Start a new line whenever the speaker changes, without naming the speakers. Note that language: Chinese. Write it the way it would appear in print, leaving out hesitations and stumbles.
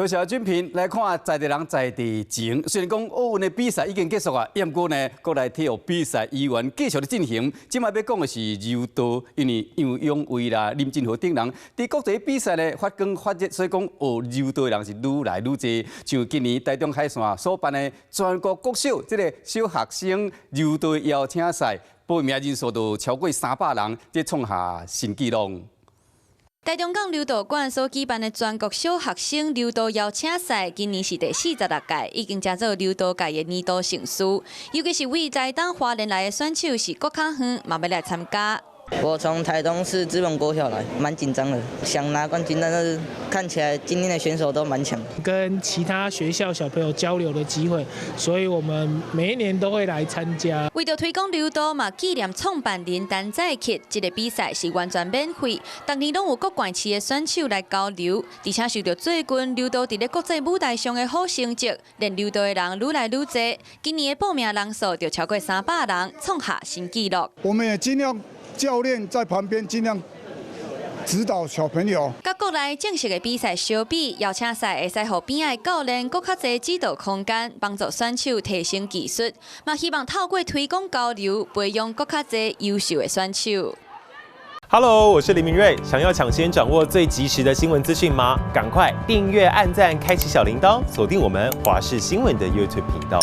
多谢俊平来看在地人在地情。虽然讲奥运的比赛已经结束啊，不过呢，国内体育比赛依然继续的进行。今摆要讲的是柔道，因为杨永伟啦、林振和等人伫国际比赛呢发光发热，所以讲学柔道的人是愈来愈多。像今年台中海线所办的全国国小这个小学生柔道邀请赛，报名人数都超过300人，这创下新纪录。
台中港柔道馆所举办的全国小学生柔道邀请赛，今年是第46届，已经加做柔道界的年度盛事。尤其是为在当华人来的选手是郭康亨，嘛要来参加。
我从台东市资本国小来，蛮紧张的，想拿冠军，但是看起来今天的选手都蛮强。
跟其他学校小朋友交流的机会，所以我们每一年都会来参加。
为了推广柔道嘛，纪念创办人陈在克，这个比赛是完全免费，当年拢有各县市的选手来交流，而且受到最近柔道伫咧国际舞台上的好成绩，练柔道的人愈来愈多。今年的报名人数就超过300人，创下新纪录。
我们也尽量。教练在旁边尽量指导小朋友。
甲国内正式的比赛相比，邀请赛会使互边的教练更较侪指导空间，帮助选手提升技术，嘛希望透过推广交流，培养更较侪优秀的选手。
Hello， 我是林明瑞。想要抢先掌握最及时的新闻资讯吗？赶快订阅、按赞、开启小铃铛，锁定我们华视新闻的 YouTube 频道。